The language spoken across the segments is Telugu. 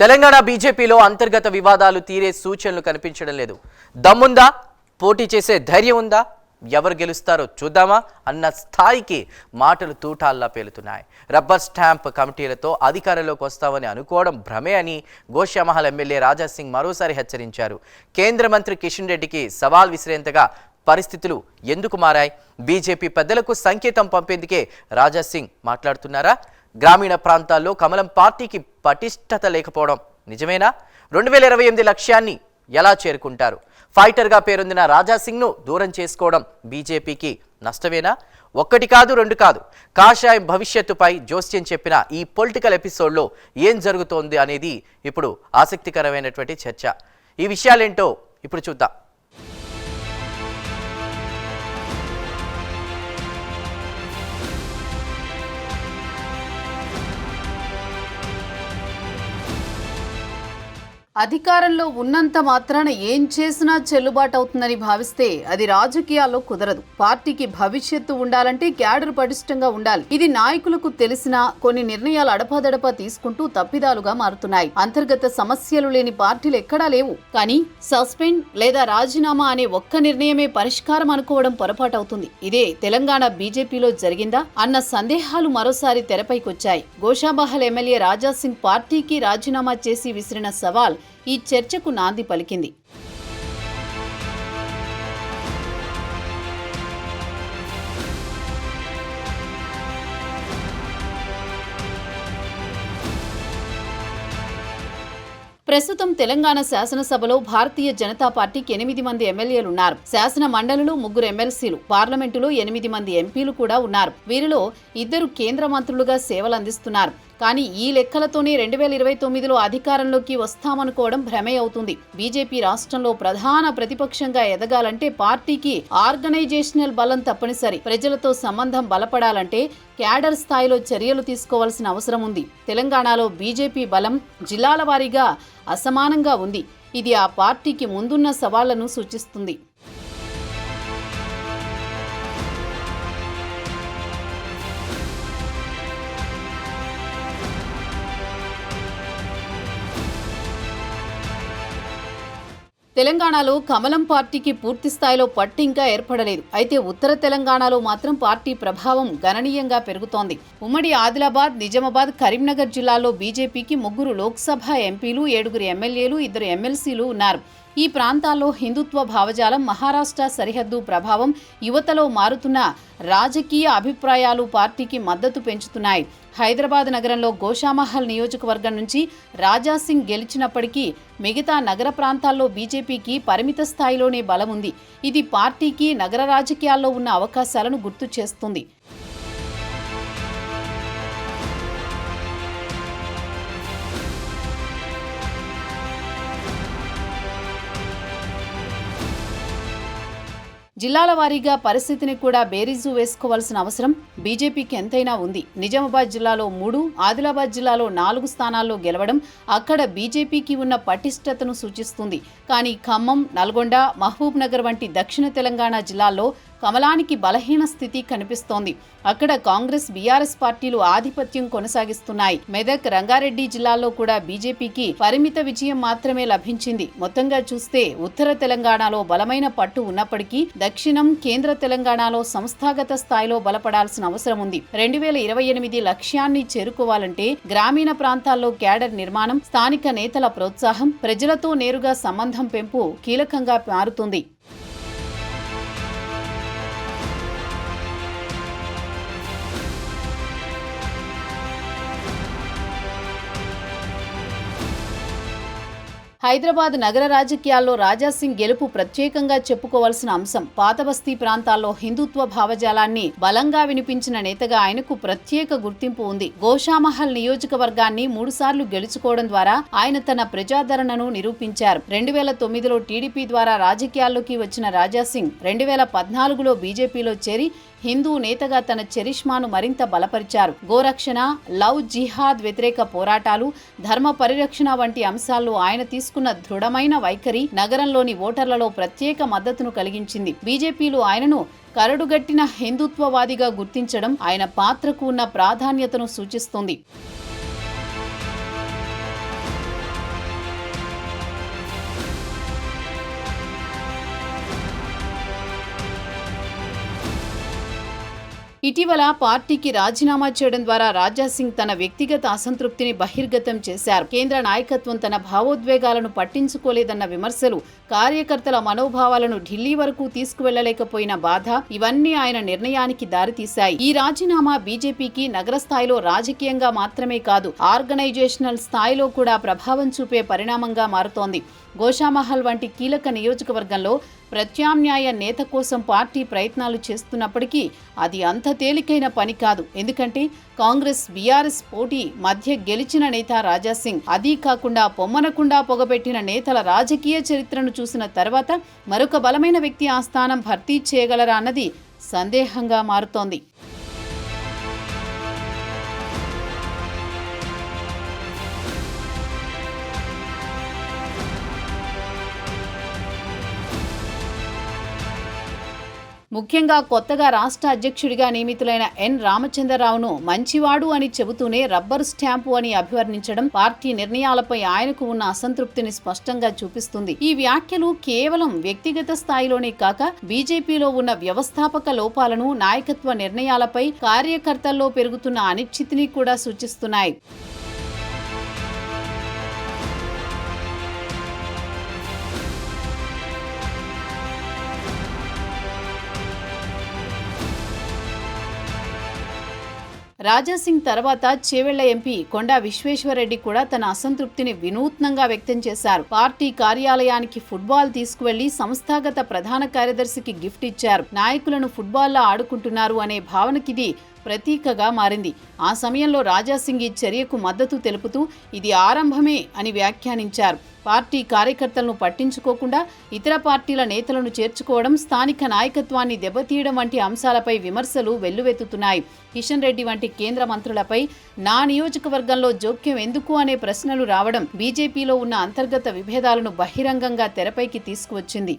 తెలంగాణ బీజేపీలో అంతర్గత వివాదాలు తీరే సూచనలు కనిపించడం లేదు. దమ్ముందా, పోటీ చేసే ధైర్యం ఉందా, ఎవరు గెలుస్తారో చూద్దామా అన్న స్థాయికి మాటలు తూటాల్లా పేలుతున్నాయి. రబ్బర్ స్టాంప్ కమిటీలతో అధికారంలోకి వస్తామని అనుకోవడం భ్రమే అని గోషామహల్ ఎమ్మెల్యే రాజాసింగ్ మరోసారి హెచ్చరించారు. కేంద్ర మంత్రి కిషన్ రెడ్డికి సవాల్ విసిరేంతగా పరిస్థితులు ఎందుకు మారాయి? బీజేపీ పెద్దలకు సంకేతం పంపేందుకే రాజాసింగ్ మాట్లాడుతున్నారా? గ్రామీణ ప్రాంతాల్లో కమలం పార్టీకి పటిష్టత లేకపోవడం నిజమేనా? 2028 లక్ష్యాన్ని ఎలా చేరుకుంటారు? ఫైటర్గా పేరొందిన రాజాసింగ్ను దూరం చేసుకోవడం బీజేపీకి నష్టమేనా? ఒక్కటి కాదు, రెండు కాదు, కాషాయం భవిష్యత్తుపై జోస్యం చెప్పిన ఈ పొలిటికల్ ఎపిసోడ్లో ఏం జరుగుతోంది అనేది ఇప్పుడు ఆసక్తికరమైనటువంటి చర్చ. ఈ విషయాలేంటో ఇప్పుడు చూద్దాం. అధికారంలో ఉన్నంత మాత్రాన ఏం చేసినా చెల్లుబాటు అవుతుందని భావిస్తే అది రాజకీయాల్లో కుదరదు. పార్టీకి భవిష్యత్తు ఉండాలంటే క్యాడర్ పటిష్టంగా ఉండాలి. ఇది నాయకులకు తెలిసినా కొన్ని నిర్ణయాలు అడపాదడపా తీసుకుంటూ తప్పిదాలుగా మారుతున్నాయి. అంతర్గత సమస్యలు లేని పార్టీలు ఎక్కడా లేవు. కానీ సస్పెండ్ లేదా రాజీనామా అనే ఒక్క నిర్ణయమే పరిష్కారం అనుకోవడం పొరపాటు అవుతుంది. ఇదే తెలంగాణ బీజేపీలో జరిగిందా అన్న సందేహాలు మరోసారి తెరపైకొచ్చాయి. గోషామహల్ ఎమ్మెల్యే రాజాసింగ్ పార్టీకి రాజీనామా చేసి విసిరిన సవాల్ ఈ చర్చకు నాంది పలికింది. ప్రస్తుతం తెలంగాణ శాసనసభలో భారతీయ జనతా పార్టీకి 8 మంది ఎమ్మెల్యేలున్నారు. శాసన మండలిలో 3 ఎమ్మెల్సీలు, పార్లమెంటులో 8 మంది ఎంపీలు కూడా ఉన్నారు. వీరిలో 2 కేంద్ర మంత్రులుగా సేవలందిస్తున్నారు. కానీ ఈ లెక్కలతోనే 2029లో అధికారంలోకి వస్తామనుకోవడం భ్రమే అవుతుంది. బీజేపీ రాష్ట్రంలో ప్రధాన ప్రతిపక్షంగా ఎదగాలంటే పార్టీకి ఆర్గనైజేషనల్ బలం తప్పనిసరి. ప్రజలతో సంబంధం బలపడాలంటే క్యాడర్ స్థాయిలో చర్యలు తీసుకోవాల్సిన అవసరం ఉంది. తెలంగాణలో బీజేపీ బలం జిల్లాల వారీగా అసమానంగా ఉంది. ఇది ఆ పార్టీకి ముందున్న సవాళ్లను సూచిస్తుంది. తెలంగాణలో కమలం పార్టీకి పూర్తి స్థాయిలో పట్టు ఇంకా ఏర్పడలేదు. అయితే ఉత్తర తెలంగాణలో మాత్రం పార్టీ ప్రభావం గణనీయంగా పెరుగుతోంది. ఉమ్మడి ఆదిలాబాద్, నిజామాబాద్, కరీంనగర్ జిల్లాల్లో బీజేపీకి 3 లోక్సభ ఎంపీలు, 7 ఎమ్మెల్యేలు, 2 ఎమ్మెల్సీలు ఉన్నారు. ఈ ప్రాంతాల్లో హిందుత్వ భావజాలం, మహారాష్ట్ర సరిహద్దు ప్రభావం, యువతలో మారుతున్న రాజకీయ అభిప్రాయాలు పార్టీకి మద్దతు పెంచుతున్నాయి. హైదరాబాద్ నగరంలో గోషామహల్ నియోజకవర్గం నుంచి రాజాసింగ్ గెలిచినప్పటికీ మిగతా నగర ప్రాంతాల్లో బీజేపీకి పరిమిత స్థాయిలోనే బలం ఉంది. ఇది పార్టీకి నగర రాజకీయాల్లో ఉన్న అవకాశాలను గుర్తు చేస్తుంది. జిల్లాల వారీగా పరిస్థితిని కూడా బేరీజు వేసుకోవాల్సిన అవసరం బీజేపీకి ఎంతైనా ఉంది. నిజామాబాద్ జిల్లాలో 3, ఆదిలాబాద్ జిల్లాలో 4 స్థానాల్లో గెలవడం అక్కడ బీజేపీకి ఉన్న పటిష్టతను సూచిస్తుంది. కానీ ఖమ్మం, నల్గొండ, మహబూబ్ నగర్ వంటి దక్షిణ తెలంగాణ జిల్లాల్లో కమలానికి బలహీన స్థితి కనిపిస్తోంది. అక్కడ కాంగ్రెస్, బీఆర్ఎస్ పార్టీలు ఆధిపత్యం కొనసాగిస్తున్నాయి. మెదక్, రంగారెడ్డి జిల్లాల్లో కూడా బీజేపీకి పరిమిత విజయం మాత్రమే లభించింది. మొత్తంగా చూస్తే ఉత్తర తెలంగాణలో బలమైన పట్టు ఉన్నప్పటికీ దక్షిణం, కేంద్ర తెలంగాణలో సంస్థాగత స్థాయిలో బలపడాల్సిన అవసరం ఉంది. 2028 లక్ష్యాన్ని చేరుకోవాలంటే గ్రామీణ ప్రాంతాల్లో క్యాడర్ నిర్మాణం, స్థానిక నేతల ప్రోత్సాహం, ప్రజలతో నేరుగా సంబంధం పెంపు కీలకంగా మారుతుంది. హైదరాబాద్ నగర రాజకీయాల్లో రాజాసింగ్ గెలుపు ప్రత్యేకంగా చెప్పుకోవాల్సిన అంశం. పాతబస్తీ ప్రాంతాల్లో హిందుత్వ భావజాలాన్ని బలంగా వినిపించిన నేతగా ఆయనకు ప్రత్యేక గుర్తింపు ఉంది. గోషామహల్ నియోజకవర్గాన్ని 3 సార్లు గెలుచుకోవడం ద్వారా ఆయన తన ప్రజాదరణను నిరూపించారు. 2009లో టీడీపీ ద్వారా రాజకీయాల్లోకి వచ్చిన రాజాసింగ్ 2014లో బీజేపీలో చేరి హిందూ నేతగా తన చరిష్మాను మరింత బలపరిచారు. గోరక్షణ, లవ్ జిహాద్ వ్యతిరేక పోరాటాలు, ధర్మ పరిరక్షణ వంటి అంశాల్లో ఆయన తీసుకున్న దృఢమైన వైఖరి నగరంలోని ఓటర్లలో ప్రత్యేక మద్దతును కలిగించింది. బీజేపీలు ఆయనను కరడుగట్టిన హిందుత్వవాదిగా గుర్తించడం ఆయన పాత్రకు ఉన్న ప్రాధాన్యతను సూచిస్తుంది. ఇటీవల పార్టీకి రాజీనామా చేయడం ద్వారా రాజాసింగ్ తన వ్యక్తిగత అసంతృప్తిని బహిర్గతం చేశారు. కేంద్ర నాయకత్వం తన భావోద్వేగాలను పట్టించుకోలేదన్న విమర్శలు, కార్యకర్తల మనోభావాలను ఢిల్లీ వరకు తీసుకువెళ్లలేకపోయిన బాధ ఇవన్నీ ఆయన నిర్ణయానికి దారితీశాయి. ఈ రాజీనామా బీజేపీకి నగర స్థాయిలో రాజకీయంగా మాత్రమే కాదు, ఆర్గనైజేషనల్ స్థాయిలో కూడా ప్రభావం చూపే పరిణామంగా మారుతోంది. గోషామహల్ వంటి కీలక నియోజకవర్గంలో ప్రత్యామ్నాయ నేత కోసం పార్టీ ప్రయత్నాలు చేస్తున్నప్పటికీ అది అంత తేలికైన పని కాదు. ఎందుకంటే కాంగ్రెస్ బీఆర్ఎస్ పోటీ మధ్య గెలిచిన నేత రాజాసింగ్, అదీ కాకుండా పొమ్మనకుండా పొగబెట్టిన నేతల రాజకీయ చరిత్రను చూసిన తర్వాత మరొక బలమైన వ్యక్తి ఆ స్థానం భర్తీ చేయగలరా అన్నది సందేహంగా మారుతోంది. ముఖ్యంగా కొత్తగా రాష్ట్ర అధ్యక్షుడిగా నియమితులైన ఎన్ రామచంద్రరావును మంచివాడు అని చెబుతూనే రబ్బరు స్టాంపు అని అభివర్ణించడం పార్టీ నిర్ణయాలపై ఆయనకు ఉన్న అసంతృప్తిని స్పష్టంగా చూపిస్తుంది. ఈ వ్యాఖ్యలు కేవలం వ్యక్తిగత స్థాయిలోనే కాక బీజేపీలో ఉన్న వ్యవస్థాపక లోపాలను, నాయకత్వ నిర్ణయాలపై కార్యకర్తల్లో పెరుగుతున్న అనిశ్చితిని కూడా సూచిస్తున్నాయి. రాజాసింగ్ తర్వాత చేవెళ్ల ఎంపీ కొండా విశ్వేశ్వరరెడ్డి కూడా తన అసంతృప్తిని వినూత్నంగా వ్యక్తం చేశారు. పార్టీ కార్యాలయానికి ఫుట్బాల్ తీసుకువెళ్లి సంస్థాగత ప్రధాన కార్యదర్శికి గిఫ్ట్ ఇచ్చారు. నాయకులను ఫుట్బాల్లా ఆడుకుంటున్నారు అనే భావనకిది ప్రతీకగా మారింది. ఆ సమయంలో రాజాసింగ్ ఈ చర్యకు మద్దతు తెలుపుతూ ఇది ఆరంభమే అని వ్యాఖ్యానించారు. పార్టీ కార్యకర్తలను పట్టించుకోకుండా ఇతర పార్టీల నేతలను చేర్చుకోవడం, స్థానిక నాయకత్వాన్ని దెబ్బతీయడం వంటి అంశాలపై విమర్శలు వెల్లువెత్తుతున్నాయి. కిషన్ రెడ్డి వంటి కేంద్ర మంత్రులపై నా నియోజకవర్గంలో జోక్యం ఎందుకు అనే ప్రశ్నలు రావడం బీజేపీలో ఉన్న అంతర్గత విభేదాలను బహిరంగంగా తెరపైకి తీసుకువచ్చింది.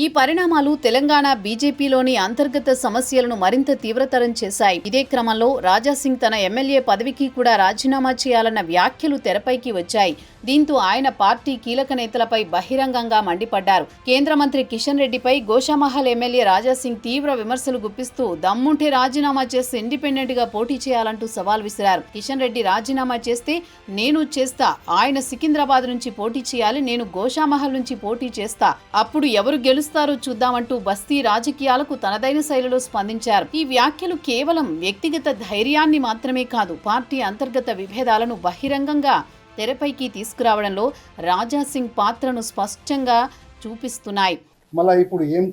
ఈ పరిణామాలు తెలంగాణ బీజేపీలోని అంతర్గత సమస్యలను మరింత తీవ్రతరం చేశాయి. ఇదే క్రమంలో రాజాసింగ్ తన ఎమ్మెల్యే పదవికి కూడా రాజీనామా చేయాలన్న వ్యాఖ్యలు తెరపైకి వచ్చాయి. దీంతో ఆయన పార్టీ కీలక నేతలపై బహిరంగంగా మండిపడ్డారు. కేంద్ర మంత్రి కిషన్ రెడ్డిపై గోషామహల్ ఎమ్మెల్యే రాజాసింగ్ తీవ్ర విమర్శలు గుప్పిస్తూ దమ్ముంటే రాజీనామా చేసి ఇండిపెండెంట్ గా పోటీ చేయాలంటూ సవాల్ విసిరారు. కిషన్ రెడ్డి రాజీనామా చేస్తే నేను చేస్తా, ఆయన సికింద్రాబాద్ నుంచి పోటీ చేయాలి, నేను గోషామహల్ నుంచి పోటీ చేస్తా, అప్పుడు ఎవరు గెలుస్తారో చూద్దామంటూ బస్తీ రాజకీయాలకు తనదైన శైలిలో స్పందించారు. ఈ వ్యాఖ్యలు కేవలం వ్యక్తిగత ధైర్యాన్ని మాత్రమే కాదు, పార్టీ అంతర్గత విభేదాలను బహిరంగంగా తెరపైకి తీసుకురావడంలో రాజాసింగ్ పాత్రను స్పష్టంగా చూపిస్తున్నాయి. మళ్ళీ ఇప్పుడు ఏం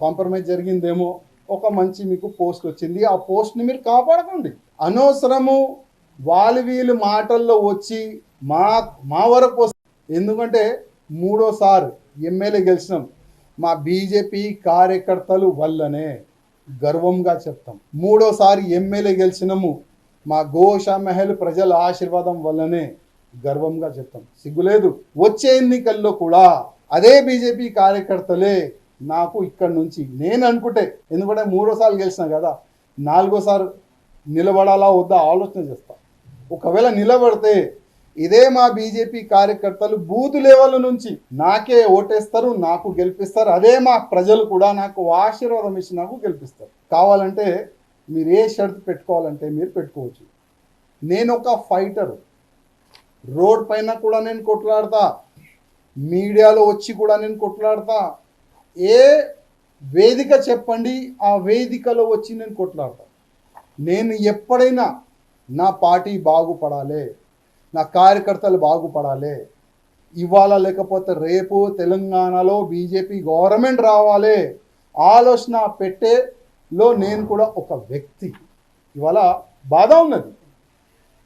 కాంప్రమైజ్ జరిగిందేమో, ఒక మంచి మీకు పోస్ట్ వచ్చింది, ఆ పోస్ట్ని మీరు కాపాడుకోండి. అనవసరము వీళ్ళు మాటల్లో వచ్చి మా వరకు, ఎందుకంటే 3వ ఎమ్మెల్యే గెలిచినాం మా బీజేపీ కార్యకర్తలు వల్లనే గర్వంగా చెప్తాం. 3వ ఎమ్మెల్యే గెలిచినాము మా గోషామహల్ ప్రజల ఆశీర్వాదం వల్లనే గర్వంగా చెప్తాం. సిగ్గులేదు. వచ్చే ఎన్నికల్లో కూడా అదే బీజేపీ కార్యకర్తలే నాకు ఇక్కడి నుంచి, నేను అనుకుంటే, ఎందుకంటే 3వ గెలిచినా కదా, 4వ నిలబడాలా వద్దా ఆలోచన చేస్తా. ఒకవేళ నిలబడితే ఇదే మా బీజేపీ కార్యకర్తలు బూత్ లెవెల్ నుంచి నాకే ఓటేస్తారు, నాకు గెలిపిస్తారు. అదే మా ప్రజలు కూడా నాకు ఆశీర్వాదం ఇచ్చి నాకు గెలిపిస్తారు. కావాలంటే మీరు ఏ షరతు పెట్టుకోవాలంటే మీరు పెట్టుకోవచ్చు. నేను ఒక ఫైటర్, రోడ్ పైన కూడా నేను కొట్లాడతా, మీడియాలో వచ్చి కూడా నేను కొట్లాడతా. ఏ వేదిక చెప్పండి, ఆ వేదికలో వచ్చి నేను కొట్లాడతా. నేను ఎప్పుడైనా నా పార్టీ బాగుపడాలి, నా కార్యకర్తలు బాగుపడాలి, ఇవాళ లేకపోతే రేపు తెలంగాణలో బీజేపీ గవర్నమెంట్ రావాలి ఆలోచన పెట్టేలో నేను కూడా ఒక వ్యక్తి. ఇవాళ బాధ ఉన్నది,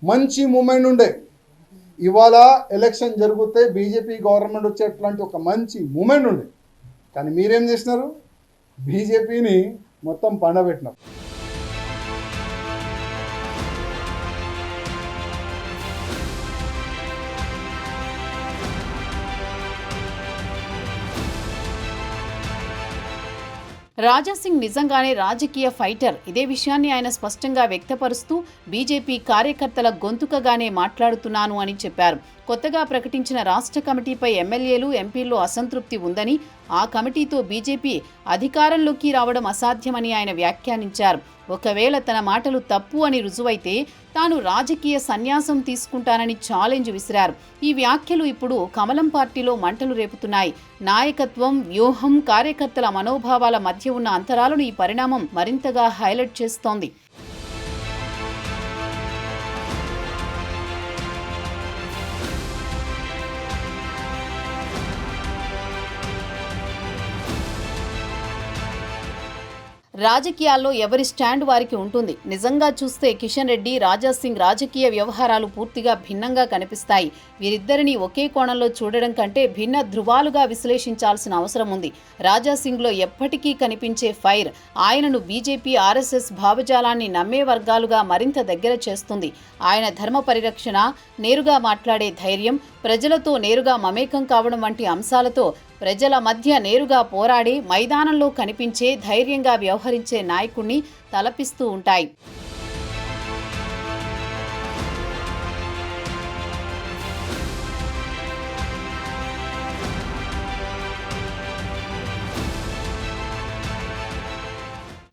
మంచి మూమెంట్ ఉండే. ఇవాళ ఎలక్షన్ జరిగితే బీజేపీ గవర్నమెంట్ వచ్చేట్లాంటి ఒక మంచి మూమెంట్ ఉండే. కానీ మీరేం చేసినారు, బీజేపీని మొత్తం పండబెట్టినారు. రాజాసింగ్ నిజంగానే రాజకీయ ఫైటర్. ఇదే విషయాన్ని ఆయన స్పష్టంగా వ్యక్తపరుస్తూ బీజేపీ కార్యకర్తల గొంతుకగానే మాట్లాడుతున్నాను అని చెప్పారు. కొత్తగా ప్రకటించిన రాష్ట్ర కమిటీపై ఎమ్మెల్యేలు, ఎంపీల్లో అసంతృప్తి ఉందని, ఆ కమిటీతో బీజేపీ అధికారంలోకి రావడం అసాధ్యమని ఆయన వ్యాఖ్యానించారు. ఒకవేళ తన మాటలు తప్పు అని రుజువైతే తాను రాజకీయ సన్యాసం తీసుకుంటానని ఛాలెంజ్ విసిరారు. ఈ వ్యాఖ్యలు ఇప్పుడు కమలం పార్టీలో మంటలు రేపుతున్నాయి. నాయకత్వం, వ్యూహం, కార్యకర్తల మనోభావాల మధ్య ఉన్న అంతరాలను ఈ పరిణామం మరింతగా హైలైట్ చేస్తోంది. రాజకీయాల్లో ఎవరి స్టాండ్ వారికి ఉంటుంది. నిజంగా చూస్తే కిషన్ రెడ్డి, రాజాసింగ్ రాజకీయ వ్యవహారాలు పూర్తిగా భిన్నంగా కనిపిస్తాయి. వీరిద్దరిని ఒకే కోణంలో చూడడం కంటే భిన్న ధృవాలుగా విశ్లేషించాల్సిన అవసరం ఉంది. రాజాసింగ్లో ఎప్పటికీ కనిపించే ఫైర్ ఆయనను బీజేపీ, ఆర్ఎస్ఎస్ భావజాలాన్ని నమ్మే వర్గాలుగా మరింత దగ్గర చేస్తుంది. ఆయన ధర్మ పరిరక్షణ, నేరుగా మాట్లాడే ధైర్యం, ప్రజలతో నేరుగా మమేకం కావడం వంటి అంశాలతో ప్రజల మధ్య నేరుగా పోరాడే, మైదానంలో కనిపించే, ధైర్యంగా వ్యవహరించే నాయకుణ్ణి తలపిస్తూ ఉంటాయి.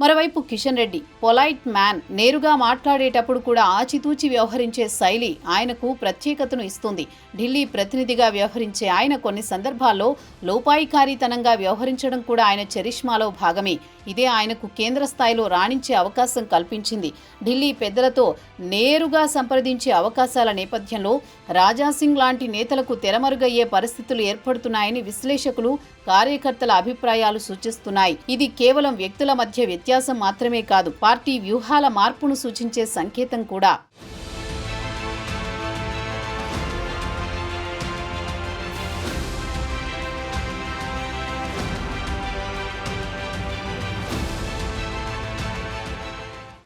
మరోవైపు కిషన్ రెడ్డి పొలైట్ మ్యాన్. నేరుగా మాట్లాడేటప్పుడు కూడా ఆచితూచి వ్యవహరించే శైలి ఆయనకు ప్రత్యేకతను ఇస్తుంది. ఢిల్లీ ప్రతినిధిగా వ్యవహరించే ఆయన కొన్ని సందర్భాల్లో లోపాయికారీతనంగా వ్యవహరించడం కూడా ఆయన చరిష్మాలో భాగమే. ఇదే ఆయనకు కేంద్ర స్థాయిలో రాణించే అవకాశం కల్పించింది. ఢిల్లీ పెద్దలతో నేరుగా సంప్రదించే అవకాశాల నేపథ్యంలో రాజాసింగ్ లాంటి నేతలకు తెరమరుగయ్యే పరిస్థితులు ఏర్పడుతున్నాయని విశ్లేషకులు, కార్యకర్తల అభిప్రాయాలు సూచిస్తున్నాయి. ఇది కేవలం వ్యక్తుల మధ్య వ్యత్యాసం మాత్రమే కాదు, పార్టీ వ్యూహాల మార్పును సూచించే సంకేతం కూడా.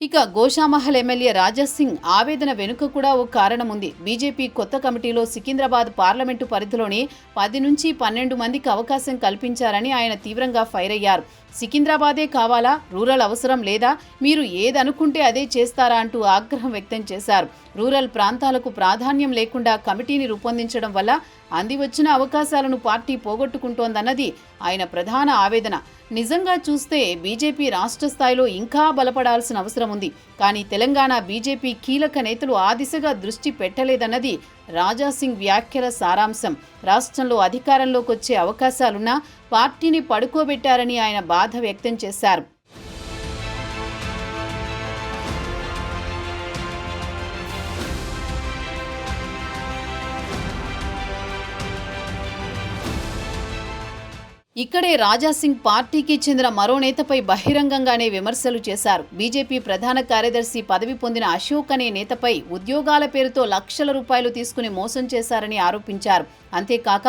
ఇక గోషామహల్ ఎమ్మెల్యే రాజాసింగ్ ఆవేదన వెనుక కూడా ఓ కారణం ఉంది. బీజేపీ కొత్త కమిటీలో సికింద్రాబాద్ పార్లమెంటు పరిధిలోని 10 నుంచి 12 మందికి అవకాశం కల్పించారని ఆయన తీవ్రంగా ఫైర్ అయ్యారు. సికింద్రాబాదే కావాలా, రూరల్ అవసరం లేదా, మీరు ఏదనుకుంటే అదే చేస్తారా అంటూ ఆగ్రహం వ్యక్తం చేశారు. రూరల్ ప్రాంతాలకు ప్రాధాన్యం లేకుండా కమిటీని రూపొందించడం వల్ల అందివచ్చిన అవకాశాలను పార్టీ పోగొట్టుకుంటోందన్నది ఆయన ప్రధాన ఆవేదన. నిజంగా చూస్తే బీజేపీ రాష్ట్ర స్థాయిలో ఇంకా బలపడాల్సిన అవసరం ఉంది. కానీ తెలంగాణ బీజేపీ కీలక నేతలు ఆ దిశగా దృష్టి పెట్టలేదన్నది రాజాసింగ్ వ్యాఖ్యల సారాంశం. రాష్ట్రంలో అధికారంలోకి వచ్చే అవకాశాలున్నా పార్టీని పడుకోబెట్టారని ఆయన బాధ వ్యక్తం చేశారు. ఇక్కడే రాజాసింగ్ పార్టీకి చెందిన మరో నేతపై బహిరంగంగానే విమర్శలు చేశారు. బీజేపీ ప్రధాన కార్యదర్శి పదవి పొందిన అశోక్ అనే నేతపై ఉద్యోగాల పేరుతో లక్షల రూపాయలు తీసుకుని మోసం చేశారని ఆరోపించారు. అంతేకాక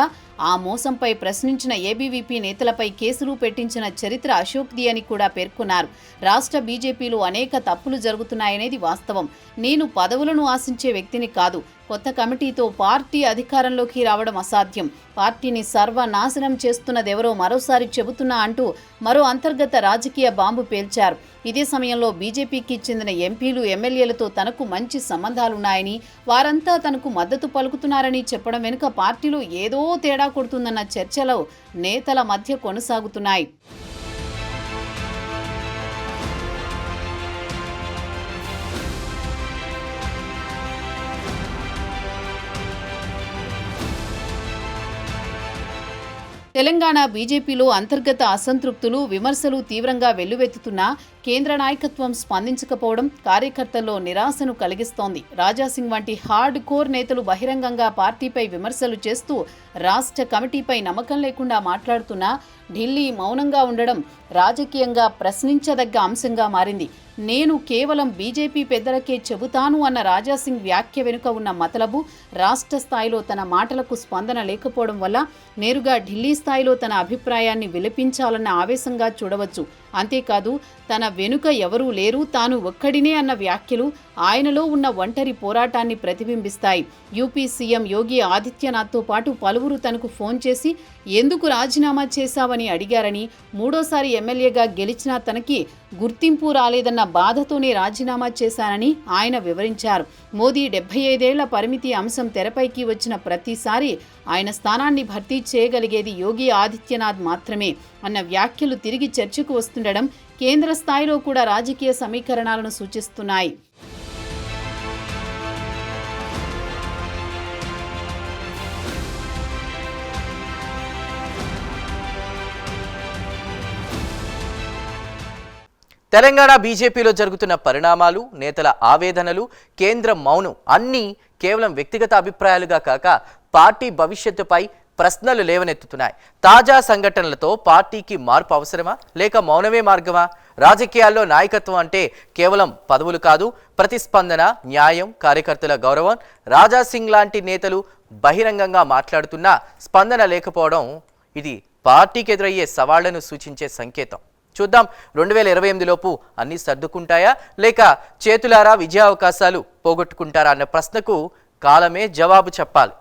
ఆ మోసంపై ప్రశ్నించిన ఏబీవీపీ నేతలపై కేసులు పెట్టించిన చరిత్ర అశోక్ది అని కూడా పేర్కొన్నారు. రాష్ట్ర బీజేపీలో అనేక తప్పులు జరుగుతున్నాయనేది వాస్తవం. నేను పదవులను ఆశించే వ్యక్తిని కాదు. కొత్త కమిటీతో పార్టీ అధికారంలోకి రావడం అసాధ్యం. పార్టీని సర్వనాశనం చేస్తున్నదెవరో మరోసారి చెబుతున్నా అంటూ మరో అంతర్గత రాజకీయ బాంబు పేల్చారు. ఇదే సమయంలో బీజేపీకి చెందిన ఎంపీలు, ఎమ్మెల్యేలతో తనకు మంచి సంబంధాలున్నాయని, వారంతా తనకు మద్దతు పలుకుతున్నారని చెప్పడం వెనుక పార్టీలో ఏదో తేడా కొడుతుందన్న చర్చలు నేతల మధ్య కొనసాగుతున్నాయి. తెలంగాణ బీజేపీలో అంతర్గత అసంతృప్తులు, విమర్శలు తీవ్రంగా వెల్లువెత్తుతున్నా కేంద్ర నాయకత్వం స్పందించకపోవడం కార్యకర్తల్లో నిరాశను కలిగిస్తోంది. రాజాసింగ్ వంటి హార్డ్ కోర్ నేతలు బహిరంగంగా పార్టీపై విమర్శలు చేస్తూ రాష్ట్ర కమిటీపై నమ్మకం లేకుండా మాట్లాడుతున్నా ఢిల్లీ మౌనంగా ఉండడం రాజకీయంగా ప్రశ్నించదగ్గ అంశంగా మారింది. నేను కేవలం బీజేపీ పెద్దలకే చెబుతాను అన్న రాజాసింగ్ వ్యాఖ్య వెనుక ఉన్న మతలబు, రాష్ట్ర స్థాయిలో తన మాటలకు స్పందన లేకపోవడం వల్ల నేరుగా ఢిల్లీ స్థాయిలో తన అభిప్రాయాన్ని విలిపించాలన్న ఆవేశంగా చూడవచ్చు. అంతేకాదు తన వెనుక ఎవరూ లేరు, తాను ఒక్కడినే అన్న వ్యాఖ్యలు ఆయనలో ఉన్న ఒంటరి పోరాటాన్ని ప్రతిబింబిస్తాయి. యూపీ సీఎం యోగి ఆదిత్యనాథ్తో పాటు పలువురు తనకు ఫోన్ చేసి ఎందుకు రాజీనామా చేశావని అడిగారని, మూడోసారి ఎమ్మెల్యేగా గెలిచినా తనకి గుర్తింపు రాలేదన్న బాధతోనే రాజీనామా చేశానని ఆయన వివరించారు. మోదీ 75 ఏళ్ల పరిమితి అంశం తెరపైకి వచ్చిన ప్రతిసారి ఆయన స్థానాన్ని భర్తీ చేయగలిగేది యోగి ఆదిత్యనాథ్ మాత్రమే అన్న వ్యాఖ్యలు తిరిగి చర్చకు వస్తుండడం కేంద్ర స్థాయిలో కూడా రాజకీయ సమీకరణాలను సూచిస్తున్నాయి. తెలంగాణ బీజేపీలో జరుగుతున్న పరిణామాలు, నేతల ఆవేదనలు, కేంద్ర మౌనం అన్నీ కేవలం వ్యక్తిగత అభిప్రాయాలుగా కాక పార్టీ భవిష్యత్తుపై ప్రశ్నలు లేవనెత్తుతున్నాయి. తాజా సంఘటనలతో పార్టీకి మార్పు అవసరమా లేక మౌనమే మార్గమా? రాజకీయాల్లో నాయకత్వం అంటే కేవలం పదవులు కాదు, ప్రతిస్పందన, న్యాయం, కార్యకర్తల గౌరవం. రాజా సింగ్ లాంటి నేతలు బహిరంగంగా మాట్లాడుతున్నా స్పందన లేకపోవడం ఇది పార్టీకి ఎదురయ్యే సవాళ్లను సూచించే సంకేతం. చూద్దాం, 2028 లోపు అన్నీ సర్దుకుంటాయా లేక చేతులారా విజయావకాశాలు పోగొట్టుకుంటారా అన్న ప్రశ్నకు కాలమే జవాబు చెప్పాలి.